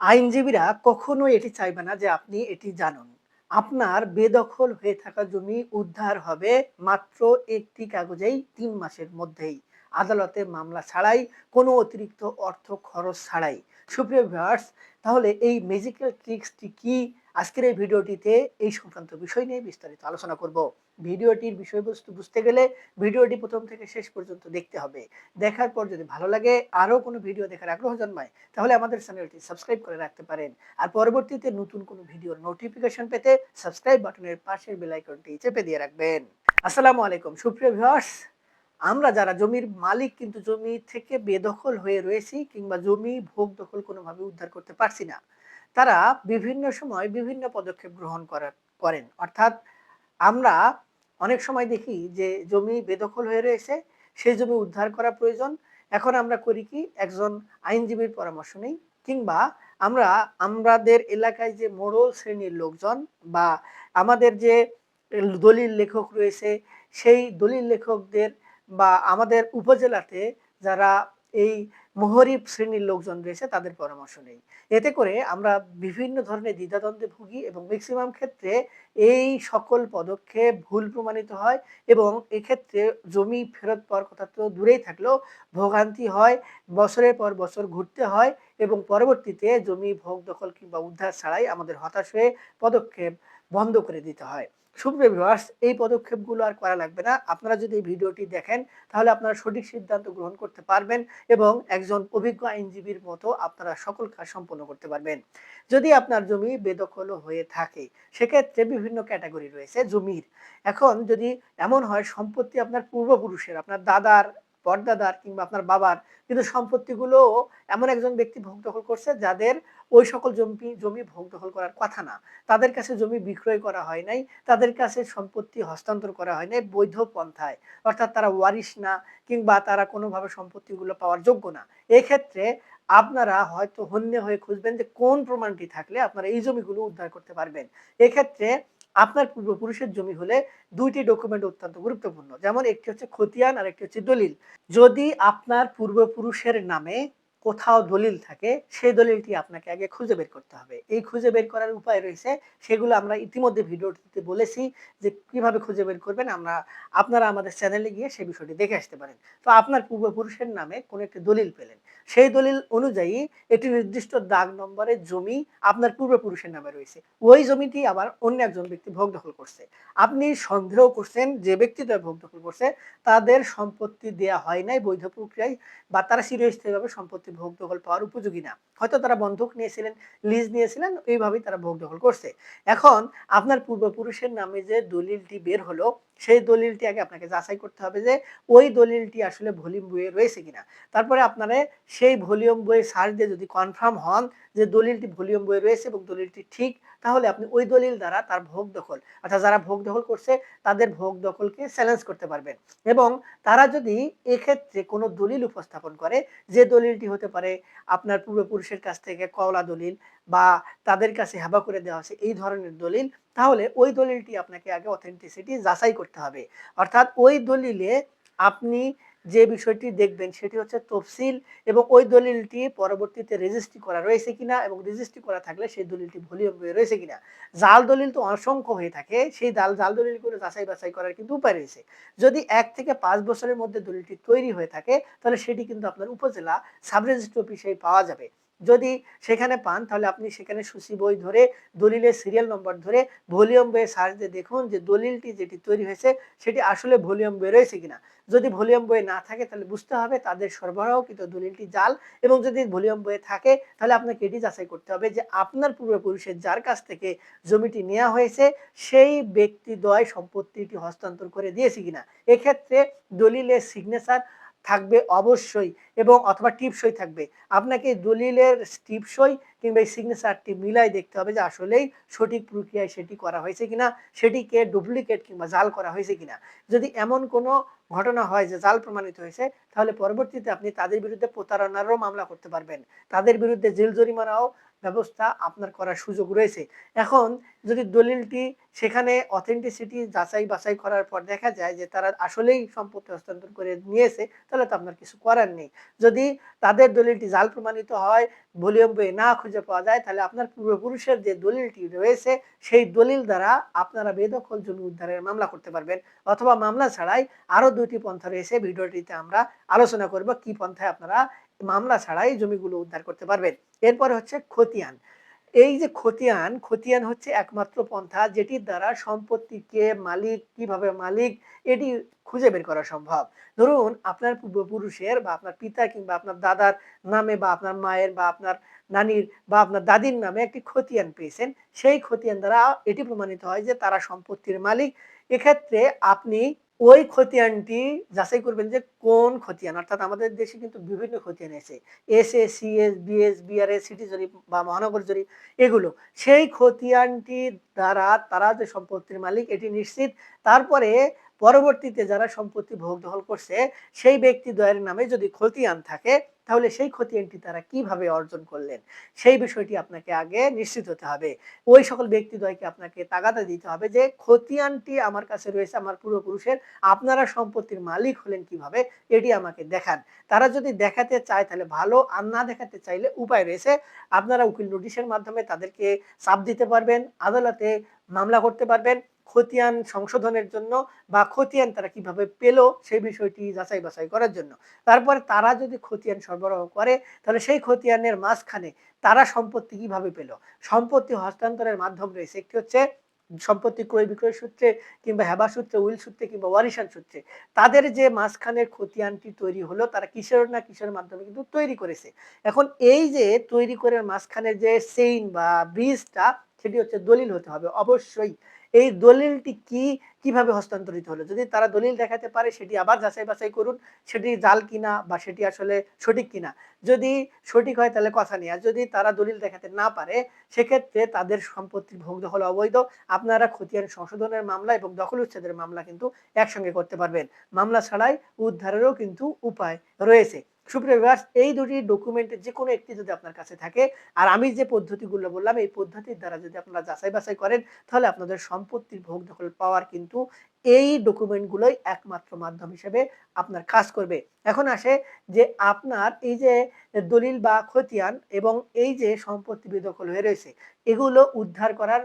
আইনজীবীরা কখনোই এটি চাইবে না যে আপনি এটি জানুন। আপনার বেদখল হয়ে থাকা জমি উদ্ধার হবে মাত্র একটি কাগজেই ৩ মাসের মধ্যেই। আদালতে মামলা ছাড়াই, কোনো অতিরিক্ত অর্থ খরচ ছাড়াই। সুপ্রিয় ভিউয়ার্স, তাহলে এই ম্যাজিক্যাল ট্রিক্সটি কি? আজকের এই ভিডিওটিতে এই সংক্রান্ত বিষয় নিয়ে বিস্তারিত আলোচনা করব। ভিডিওটির বিষয়বস্তু বুঝতে গেলে ভিডিওটি প্রথম থেকে শেষ পর্যন্ত দেখতে হবে। দেখার পর যদি ভালো লাগে, আরো কোনো ভিডিও দেখার আগ্রহ জন্মায়, তাহলে আমাদের চ্যানেলটি সাবস্ক্রাইব করে রাখতে পারেন। আর পরবর্তীতে নতুন কোনো ভিডিওর নোটিফিকেশন পেতে সাবস্ক্রাইব বাটনের পাশের বেল আইকনটি চেপে দিয়ে রাখবেন। আসসালামু আলাইকুম সুপ্রিয় ভিউয়ার্স, আমরা যারা জমির মালিক কিন্তু জমি থেকে বেদখল হয়ে রয়েছি কিংবা জমি ভোগ দখল কোনোভাবে উদ্ধার করতে পারছি না, তারা বিভিন্ন সময় বিভিন্ন পদক্ষেপ গ্রহণ করেন। অর্থাৎ আমরা অনেক সময় দেখি যে জমি বেদখল হয়ে রয়েছে, সেই জমি উদ্ধার করা প্রয়োজন। এখন আমরা করি কি, একজন আইনজীবীর পরামর্শ নেই, কিংবা আমরা আমাদের এলাকায় যে মোড়ল শ্রেণীর লোকজন বা আমাদের যে দলিল লেখক রয়েছে, সেই দলিল লেখকদের বা আমাদের উপজেলাতে যারা এই মোহরিব শ্রেণীর লোকজন রয়েছে তাদের পরামর্শ নেই। এতে করে আমরা বিভিন্ন ধরনের দ্বিধাদ্বন্দ্বে ভুগি এবং ম্যাক্সিমাম ক্ষেত্রে এই সকল পদক্ষেপ ভুল প্রমাণিত হয় এবং এক্ষেত্রে জমি ফেরত পাওয়ার কথা তো দূরেই থাকলেও ভোগান্তি হয়, বছরের পর বছর ঘুরতে হয় এবং পরবর্তীতে জমি ভোগ দখল কিংবা উদ্ধার ছাড়াই আমাদের হতাশ হয়ে পদক্ষেপ বন্ধ করে দিতে হয়। সুপ্রিয় ভিউয়ার্স, এই পদক্ষেপগুলো আর করা লাগবে না। আপনারা যদি এই ভিডিওটি দেখেন, তাহলে আপনারা সঠিক সিদ্ধান্ত গ্রহণ করতে পারবেন এবং একজন অভিজ্ঞ আইনজীবীর মতো আপনারা সকল কাজ সম্পন্ন করতে পারবেন। যদি আপনার জমি বেদখল হয়ে থাকে, সেক্ষেত্রে বিভিন্ন ক্যাটাগরি রয়েছে জমির। এখন যদি এমন হয় সম্পত্তি আপনার পূর্বপুরুষের, আপনার দাদার, পরদাদার কিংবা আপনার বাবার, কিন্তু সম্পত্তিগুলো এমন একজন ব্যক্তি ভোগ দখল করছে যাদের ওই সকল জমি ভোগ দখল করার কথা না। তাদের কাছে জমি বিক্রয় করা হয় নাই, তাদের কাছে সম্পত্তি হস্তান্তর করা হয় নাই বৈধ পন্থায়। অর্থাৎ তারা ওয়ারিশ না, কিংবা তারা কোনোভাবে সম্পত্তিগুলো পাওয়ার যোগ্য না। এক্ষেত্রে আপনারা হয়তো হন্যে হয়ে খুঁজবেন যে কোন প্রমাণটি থাকলে আপনারা এই জমিগুলো উদ্ধার করতে পারবেন। এক্ষেত্রে আপনার পূর্বপুরুষের জমি হলে ২ টি ডকুমেন্ট অত্যন্ত গুরুত্বপূর্ণ। যেমন একটি হচ্ছে খতিয়ান আর একটি হচ্ছে দলিল। যদি আপনার পূর্বপুরুষের নামে কোথাও দলিল থাকে, সেই দলিলটি আপনাকে আগে খুঁজে বের করতে হবে। এই খুঁজে বের করার উপায় রয়েছে, সেগুলো আমরা ইতিমধ্যে ভিডিওটিতে বলেছি যে কিভাবে খুঁজে বের করবেন। আপনারা আমাদের চ্যানেলে গিয়ে সেই বিষয়টি দেখে আসতে পারেন। তো আপনার পূর্বপুরুষের নামে কোনো একটি দলিল পেলেন, সেই দলিল অনুযায়ী একটি নির্দিষ্ট দাগ নম্বরের জমি আপনার পূর্বপুরুষের নামে রয়েছে। ওই জমিটি আবার অন্য একজন ব্যক্তি ভোগ দখল করছে। আপনি সন্দেহ করছেন যে ব্যক্তিটা ভোগ দখল করছে তাদের সম্পত্তি দেয়া হয় নাই বৈধ প্রক্রিয়ায়, বা তারা চিরস্থায়ীভাবে সম্পত্তি ভোগ দখল পাওয়ার উপযোগী না। হয়তো তারা বন্ধক নিয়েছিলেন, লিজ নিয়েছিলেন, এইভাবেই তারা ভোগ দখল করছে। এখন আপনার পূর্বপুরুষের নামে যে দলিলটি বের হলো, সেই দলিলটি আগে আপনাকে যাচাই করতে হবে যে ওই দলিলটি আসলে ভলিউম বইয়ে রয়েছে কিনা। তারপরে আপনারা সেই ভলিউম বইয়ে সার্চ দিয়ে যদি কনফার্ম হন যে দলিলটি ভলিউম বইয়ে রয়েছে এবং দলিলটি ঠিক, তাহলে আপনি ওই দলিল দ্বারা তার ভোগ দখল, অর্থাৎ যারা ভোগ দখল করছে তাদের ভোগ দখলকে চ্যালেঞ্জ করতে পারবেন। এবং তারা যদি এক্ষেত্রে কোনো দলিল উপস্থাপন করে, যে দলিলটি হতে পারে আপনার পূর্বপুরুষের কাছ থেকে কওলা দলিল বা তাদের কাছে হেবা করে দেওয়া হয়েছে এই ধরনের দলিল, তাহলে ওই দলিলটি আপনাকে আগে অথেন্টিসিটি যাচাই করতে হবে। অর্থাৎ ওই দলিলে আপনি যে বিষয়টি দেখবেন সেটি হচ্ছে তফসিল, এবং ওই দলিলটি পরবর্তীতে রেজিস্ট্রি করা রয়েছে কিনা, এবং রেজিস্ট্রি করা থাকলে সেই দলিলটি ভলিউম বইয়ে রয়েছে কিনা। জাল দলিল তো অসংখ্য হয়ে থাকে, সেই জাল দলিলগুলো যাচাই বাছাই করার কিন্তু উপায় রয়েছে। যদি ১ থেকে ৫ বছরের মধ্যে দলিলটি তৈরি হয়ে থাকে, তাহলে সেটি কিন্তু আপনার উপজেলা সাব রেজিস্ট্রি অফিসেই পাওয়া যাবে। যদি সেখানে পান, তাহলে আপনি সেখানে সূচি বই ধরে, দলিলের সিরিয়াল নম্বর ধরে ভলিউম বইয়ে সার্চ দিয়ে দেখুন যে দলিলটি যেটি তৈরি হয়েছে সেটি আসলে ভলিউম বইয়ে রয়েছে কিনা। যদি ভলিউম বইয়ে না থাকে, তাহলে বুঝতে হবে তাদের সরবরাহকৃত দলিলটি জাল, এবং যদি ভলিউম বইয়ে থাকে, তাহলে আপনাকে এটি যাচাই করতে হবে যে আপনার পূর্বপুরুষের যার কাছ থেকে জমিটি নেওয়া হয়েছে সেই ব্যক্তিদ্বয় সম্পত্তিটি হস্তান্তর করে দিয়েছে কিনা। এক্ষেত্রে দলিলের সিগনেচার থাকবে অবশ্যই, এবং অথবা টিপসই থাকবে। আপনাকে দলিলের টিপসই কিংবা এই সিগনেচারটি মিলাই দেখতে হবে যে আসলেই সঠিক প্রক্রিয়ায় সেটি করা হয়েছে কিনা, সেটিকে ডুপ্লিকেট কিংবা জাল করা হয়েছে কিনা। যদি এমন কোনো ঘটনা হয় যে জাল প্রমাণিত হয়েছে, তাহলে পরবর্তীতে আপনি তাদের বিরুদ্ধে প্রতারণারও মামলা করতে পারবেন। তাদের বিরুদ্ধে জেল জরিমানাও ব্যবস্থা আপনার করার সুযোগ রয়েছে। এখন যদি দলিলটি সেখানে অথেন্টিসিটি যাচাই বাছাই করার পর দেখা যায় যে তারা আসলেই সম্পত্তি হস্তান্তর করে নিয়েছে, তাহলে তো আপনার কিছু করার নেই। যদি তাদের দলিলটি জাল প্রমাণিত হয়, ভলিউম বইয়ে না খুঁজে পাওয়া যায়, তাহলে আপনার পূর্বপুরুষের যে দলিলটি রয়েছে সেই দলিল দ্বারা আপনারা বেদখল জমি উদ্ধারের মামলা করতে পারবেন, অথবা মামলা ছাড়াই আরো ২ টি পন্থা রয়েছে। ভিডিওটিতে আমরা আলোচনা করব কি পন্থায় আপনারা মামলা ছাড়াই জমিগুলো উদ্ধার করতে পারবেন। এরপরে হচ্ছে খতিয়ান। এই যে খতিয়ান, খতিয়ান হচ্ছে একমাত্র পন্থা যেটির দ্বারা সম্পত্তিকে মালিক, কিভাবে মালিক এটি খুঁজে বের করা সম্ভব। ধরুন আপনার পূর্বপুরুষের বা আপনার পিতা কিংবা আপনার দাদার নামে বা আপনার মায়ের বা আপনার নানির বা আপনার দাদির নামে একটি খতিয়ান পেয়েছেন। সেই খতিয়ান দ্বারা এটি প্রমাণিত হয় যে তারা সম্পত্তির মালিক। এক্ষেত্রে আপনি ওই খতিয়ানটি যাচাই করবেন যে কোন খতিয়ান, অর্থাৎ আমাদের দেশে কিন্তু বিভিন্ন খতিয়ান আছে। SA, CS, BS, BRS, city জরিপ বা মহানগর জরিপ এগুলো। সেই খতিয়ানটির দ্বারা তারা যে সম্পত্তির মালিক এটি নিশ্চিত। তারপরে পরবর্তীতে যারা সম্পত্তি ভোগ দখল করছে সেই ব্যক্তিদ্বয়ের নামে যদি খতিয়ান থাকে, তাহলে সেই খতিয়ানটি তারা কিভাবে অর্জন করলেন সেই বিষয়টি আপনাকে আগে নিশ্চিত হতে হবে। ওই সকল ব্যক্তিদ্বয়কে আপনাকে তাগাদা দিতে হবে যে খতিয়ানটি আমার কাছে রয়েছে আমার পূর্বপুরুষের, আপনারা সম্পত্তির মালিক হলেন কিভাবে এটি আমাকে দেখান। তারা যদি দেখাতে চায় তাহলে ভালো, আর না দেখাতে চাইলে উপায় রয়েছে। আপনারা উকিল নোটিশের মাধ্যমে তাদেরকে চাপ দিতে পারবেন, আদালতে মামলা করতে পারবেন খতিয়ান সংশোধনের জন্য, বা খতিয়ান তারা কিভাবে পেল সেই বিষয়টি যাচাই বাছাই করার জন্য। তারপরে তারা যদি খতিয়ান সরবরাহ করে, তাহলে সেই খতিয়ানের মাঝখানে তারা সম্পত্তি কিভাবে পেল। সম্পত্তি হস্তান্তরের মাধ্যম রয়েছে। একটি হচ্ছে সম্পত্তি ক্রয় বিক্রয় সূত্রে কিংবা হেবা সূত্রে, উইল সূত্রে কিংবা ওয়ারিশান সূত্রে। তাদের যে মাঝখানের খতিয়ানটি তৈরি হলো তারা কিসের না কিসের মাধ্যমে কিন্তু তৈরি করেছে। এখন এই যে তৈরি করে মাঝখানের যে চেইন বা ব্রিজটা, সেটি হচ্ছে দলিল হতে হবে অবশ্যই। এই দলিলটি কিভাবে হস্তান্তরিত হলো, যদি তারা দলিল দেখাতে পারে সেটি আবার যাচাই বাছাই করুন সেটি জাল কিনা বা সেটি আসলে সঠিক কিনা। যদি সঠিক হয় তাহলে কথা নেই, আর যদি তারা দলিল দেখাতে না পারে সেক্ষেত্রে তাদের সম্পত্তির ভোগ দখল অবৈধ। আপনারা খতিয়ান সংশোধনের মামলা এবং দখল উচ্ছেদের মামলা কিন্তু একসঙ্গে করতে পারবেন। মামলা ছাড়াই উদ্ধারেরও কিন্তু উপায় রয়েছে। সুপ্রিয় ভিউয়ার্স, এই দুটি ডকুমেন্টের যে কোনো একটি যদি আপনার কাছে থাকে, আর আমি যে পদ্ধতিগুলো বললাম এই পদ্ধতির দ্বারা যদি আপনারা যাচাই বাছাই করেন, তাহলে আপনাদের সম্পত্তির ভোগ দখল পাওয়ার কিন্তু এই ডকুমেন্টগুলোই একমাত্র মাধ্যম হিসেবে আপনার কাজ করবে। এখন আসে যে আপনার এই যে দলিল বা খতিয়ান এবং এই যে সম্পত্তি বেদখল হয়ে রয়েছে এগুলো উদ্ধার করার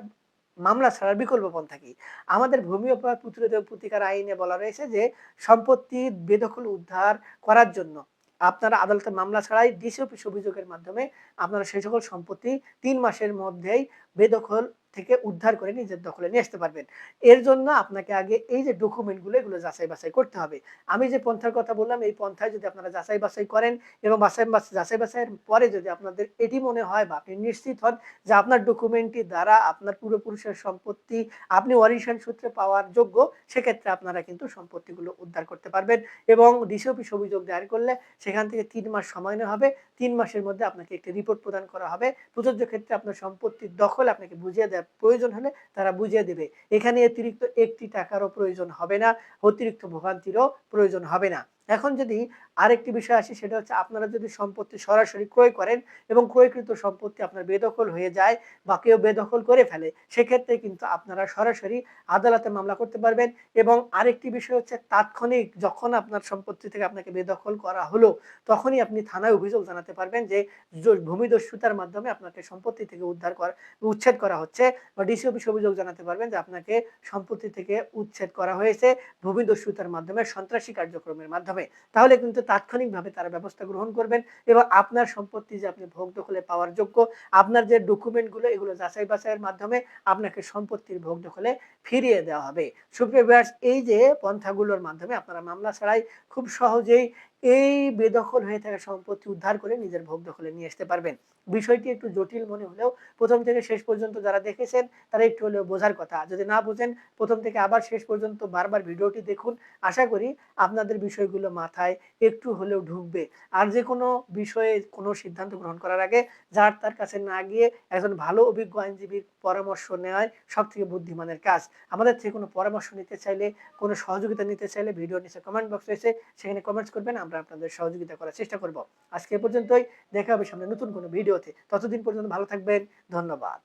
মামলা ছাড়ার বিকল্প পন্থা কি? আমাদের ভূমি অপরাধ প্রতিরোধ এবং প্রতিকার আইনে বলা রয়েছে যে সম্পত্তি বেদখল উদ্ধার করার জন্য আপনারা আদালতে মামলা ছাড়াই ডিসি অফিস অভিযোগের মাধ্যমে আপনারা সেই সকল সম্পত্তি ৩ মাসের মধ্যেই বেদখল থেকে উদ্ধার করে নিজের দখলে নিয়ে আসতে পারবেন। এর জন্য আপনাকে আগে এই যে ডকুমেন্টগুলো এগুলো যাচাই বাছাই করতে হবে। আমি যে পন্থার কথা বললাম এই পন্থায় যদি আপনারা যাচাই বাছাই করেন এবং যাচাই বাছাইয়ের পরে যদি আপনাদের এটি মনে হয় বা আপনি নিশ্চিত হন যে আপনার ডকুমেন্টটি দ্বারা আপনার পূর্বপুরুষের সম্পত্তি আপনি ওয়ারিশান সূত্রে পাওয়ার যোগ্য, সেক্ষেত্রে আপনারা কিন্তু সম্পত্তিগুলো উদ্ধার করতে পারবেন এবং ডিসি অফিস অভিযোগ দায়ের করলে সেখান থেকে ৩ মাস সময় নেওয়া হবে। ৩ মাসের মধ্যে আপনাকে একটি রিপোর্ট প্রদান করা হবে। প্রযোজ্য ক্ষেত্রে আপনার সম্পত্তির দখল আপনাকে বুঝিয়ে দেওয়ার প্রয়োজন হলে তারা বুঝিয়ে দেবে। এখানে অতিরিক্ত একটি টাকারও প্রয়োজন হবে না, অতিরিক্ত ভোগান্তিরও প্রয়োজন হবে না। এখন যদি আরেকটি বিষয় আসে সেটা হচ্ছে আপনারা যদি সম্পত্তি সরাসরি ক্রয় করেন এবং ক্রয়কৃত সম্পত্তি আপনার বেদখল হয়ে যায় বা কেউ বেদখল করে ফেলে, সেক্ষেত্রে কিন্তু আপনারা সরাসরি আদালতে মামলা করতে পারবেন। এবং আরেকটি বিষয় হচ্ছে তাৎক্ষণিক যখন আপনার সম্পত্তি থেকে আপনাকে বেদখল করা হলো তখনই আপনি থানায় অভিযোগ জানাতে পারবেন যে ভূমিদস্যুতার মাধ্যমে আপনাকে সম্পত্তি থেকে উচ্ছেদ করা হচ্ছে, বা ডিসি অফিস অভিযোগ জানাতে পারবেন যে আপনাকে সম্পত্তি থেকে উচ্ছেদ করা হয়েছে ভূমিদস্যুতার মাধ্যমে, সন্ত্রাসী কার্যক্রমের মাধ্যমে। তাহলে কিন্তু তাৎক্ষণিকভাবে তারা ব্যবস্থা গ্রহণ করবেন এবং আপনার সম্পত্তি যে আপনি ভোগ দখলে পাওয়ার যোগ্য, আপনার যে ডকুমেন্টগুলো এগুলো যাচাই বাছাইয়ের মাধ্যমে আপনাকে সম্পত্তির ভোগ দখলে ফিরিয়ে দেওয়া হবে। সুপ্রিয় ভিউয়ার্স, এই যে পন্থাগুলোর মাধ্যমে আপনারা মামলা ছাড়াই খুব সহজেই এই বেদখল হয়ে থাকা সম্পত্তি উদ্ধার করে নিজের ভোগ দখলে নিয়ে আসতে পারবেন। বিষয়টি একটু জটিল মনে হলেও প্রথম থেকে শেষ পর্যন্ত যারা দেখেছেন তারা একটু হলেও বোঝার কথা। যদি না বোঝেন প্রথম থেকে আবার শেষ পর্যন্ত বারবার ভিডিওটি দেখুন। আশা করি আপনাদের বিষয়গুলো মাথায় একটু হলেও ঢুকবে। আর যে কোনো বিষয়ে কোনো সিদ্ধান্ত গ্রহণ করার আগে যার তার কাছে না গিয়ে একজন ভালো অভিজ্ঞ আইনজীবীর পরামর্শ নেওয়াই সবথেকে বুদ্ধিমানের কাজ। আমাদের থেকে কোনো পরামর্শ নিতে চাইলে, কোনো সহযোগিতা নিতে চাইলে ভিডিওর নিচে কমেন্ট বক্স রয়েছে, সেখানে কমেন্টস করবেন। আমরা আমরা আপনাদের সহযোগিতা করার চেষ্টা করব। আজকে এ পর্যন্তই। দেখা হবে সামনে নতুন কোনো ভিডিওতে। ততদিন পর্যন্ত ভালো থাকবেন। ধন্যবাদ।